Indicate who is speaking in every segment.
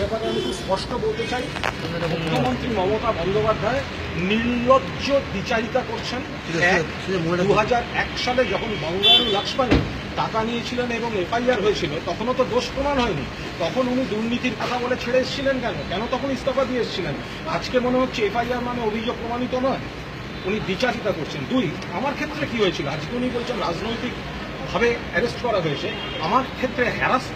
Speaker 1: ব্যাপারে আমি খুব স্পষ্ট বলতে চাই, মুখ্যমন্ত্রী মমতা বন্দ্যোপাধ্যায় নির্লজ্জ দ্বিচারিতা করছেন। 2001 সালে যখন বঙ্গারু লক্ষ্মণী টাকা নিয়েছিলেন এবং এফআইআর হয়েছিল, তখনও তো দোষ প্রমাণ হয়নি। তখন উনি দুর্নীতির কথা বলে ছেড়ে এসেছিলেন কেন তখন ইস্তফা দিয়ে এসেছিলেন? আজকে মনে হচ্ছে এফআইআর মানে অভিযোগ প্রমাণিত নয়, উনি দ্বিচারিতা করছেন। দুই, আমার ক্ষেত্রে কি হয়েছিল? আজকে উনি বলছেন রাজনৈতিক ভাবে অ্যারেস্ট করা হয়েছে, আমার ক্ষেত্রে অ্যারেস্ট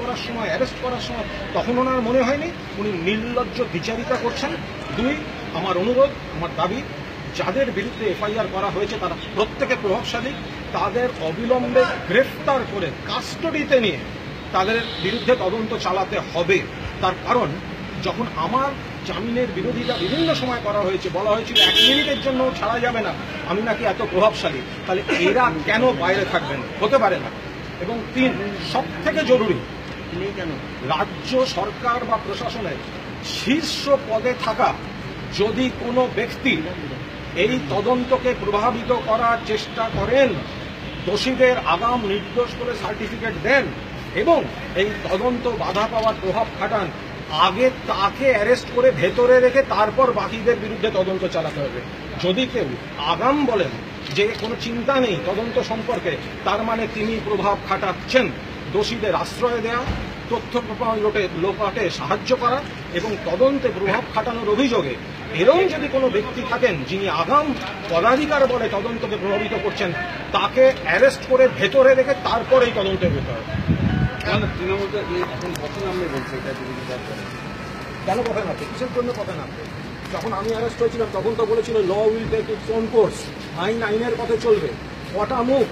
Speaker 1: করার সময় তখন ওনার মনে হয়নি? উনি নির্লজ্জ দ্বিচারিতা করছেন। দুই, আমার অনুরোধ, আমার দাবি, যাদের বিরুদ্ধে এফআইআর করা হয়েছে তারা প্রত্যেকে প্রভাবশালী, তাদের অবিলম্বে গ্রেফতার করে কাস্টডিতে নিয়ে তাদের বিরুদ্ধে তদন্ত চালাতে হবে। তার কারণ, যখন আমার জামিনের বিরোধিতা বিভিন্ন সময় করা হয়েছে, বলা হয়েছিল 1 মিনিটের জন্য ছাড়া যাবে না, আমি নাকি এত প্রভাবশালী, তাহলে এরা কেন বাইরে থাকবেন? হতে পারে না। এবং 3, সব থেকে জরুরি, রাজ্য সরকার বা প্রশাসনের শীর্ষ পদে থাকা যদি কোনো ব্যক্তি এই তদন্তকে প্রভাবিত করার চেষ্টা করেন, দোষীদের আগাম নির্দোষ করে সার্টিফিকেট দেন এবং এই তদন্ত বাধা পাওয়ার প্রভাব খাটান, আগে তাকে অ্যারেস্ট করে ভেতরে রেখে তারপর বাকিদের বিরুদ্ধে তদন্ত চালাতে হবে। যদি কেউ আগাম বলেন যে কোনো চিন্তা নেই তদন্ত সম্পর্কে, তার মানে তিনি প্রভাব খাটাচ্ছেন। দোষীদের আশ্রয় দেয়া, তথ্য প্রমাণ লোপাটে সাহায্য করা এবং তদন্তে প্রভাব খাটানোর অভিযোগে এরকম যদি কোনো ব্যক্তি থাকেন যিনি আগাম পদাধিকার বলে তদন্তকে প্রভাবিত করছেন, তাকে অ্যারেস্ট করে ভেতরে রেখে তারপর এই তদন্তের ভেতরে।
Speaker 2: তৃণমূলকে এখন কখন নামবে বলছে, এটা
Speaker 1: কেন কথা নামবে? কিসের জন্য কথা নামবে? যখন আমি অ্যারেস্ট হয়েছিলাম তখন তো বলেছিল law will take its own course, আইনের পথে চলবে। কটা মুখ